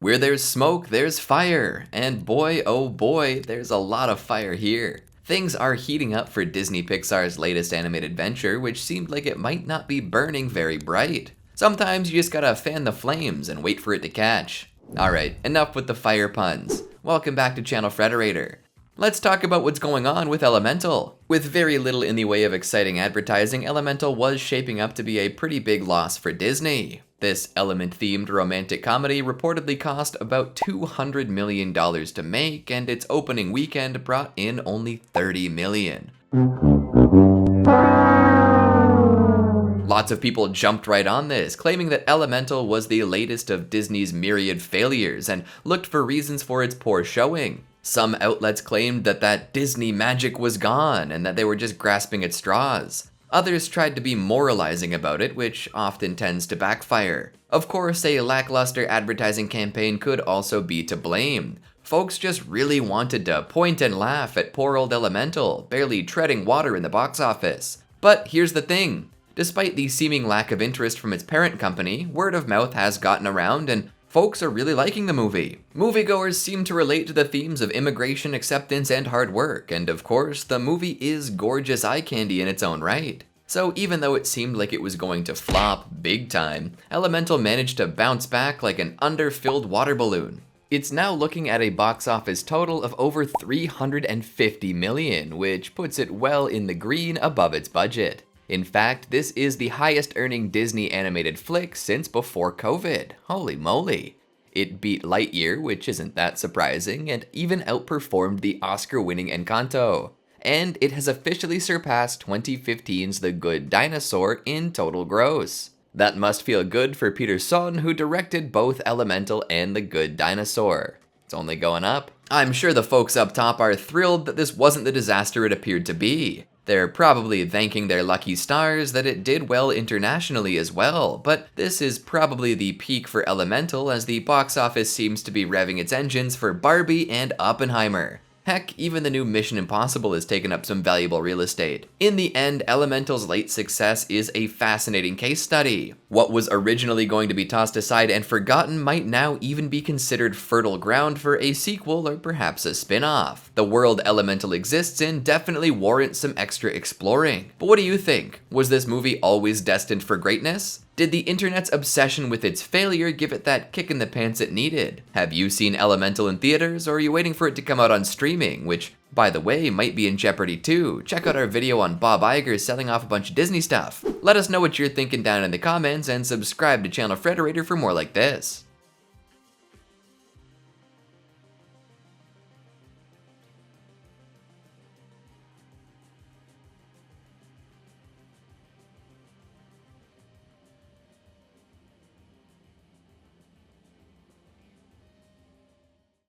Where there's smoke, there's fire. And boy, oh boy, there's a lot of fire here. Things are heating up for Disney-Pixar's latest animated venture, which seemed like it might not be burning very bright. Sometimes you just gotta fan the flames and wait for it to catch. Alright, enough with the fire puns. Welcome back to ChannelFrederator. Let's talk about what's going on with Elemental. With very little in the way of exciting advertising, Elemental was shaping up to be a pretty big loss for Disney. This element-themed romantic comedy reportedly cost about $200 million to make, and its opening weekend brought in only $30 million. Lots of people jumped right on this, claiming that Elemental was the latest of Disney's myriad failures and looked for reasons for its poor showing. Some outlets claimed that Disney magic was gone and that they were just grasping at straws. Others tried to be moralizing about it, which often tends to backfire. Of course, a lackluster advertising campaign could also be to blame. Folks just really wanted to point and laugh at poor old Elemental, barely treading water in the box office. But here's the thing. Despite the seeming lack of interest from its parent company, word of mouth has gotten around and folks are really liking the movie. Moviegoers seem to relate to the themes of immigration, acceptance, and hard work, and of course, the movie is gorgeous eye candy in its own right. So even though it seemed like it was going to flop big time, Elemental managed to bounce back like an underfilled water balloon. It's now looking at a box office total of over $350 million, which puts it well in the green above its budget. In fact, this is the highest earning Disney animated flick since before COVID. Holy moly. It beat Lightyear, which isn't that surprising, and even outperformed the Oscar-winning Encanto. And it has officially surpassed 2015's The Good Dinosaur in total gross. That must feel good for Peter Sohn, who directed both Elemental and The Good Dinosaur. It's only going up. I'm sure the folks up top are thrilled that this wasn't the disaster it appeared to be. They're probably thanking their lucky stars that it did well internationally as well, but this is probably the peak for Elemental as the box office seems to be revving its engines for Barbie and Oppenheimer. Heck, even the new Mission Impossible has taken up some valuable real estate. In the end, Elemental's late success is a fascinating case study. What was originally going to be tossed aside and forgotten might now even be considered fertile ground for a sequel or perhaps a spin-off. The world Elemental exists in definitely warrants some extra exploring. But what do you think? Was this movie always destined for greatness? Did the internet's obsession with its failure give it that kick in the pants it needed? Have you seen Elemental in theaters, or are you waiting for it to come out on streaming, which, by the way, might be in jeopardy too? Check out our video on Bob Iger selling off a bunch of Disney stuff. Let us know what you're thinking down in the comments, and subscribe to ChannelFrederator for more like this.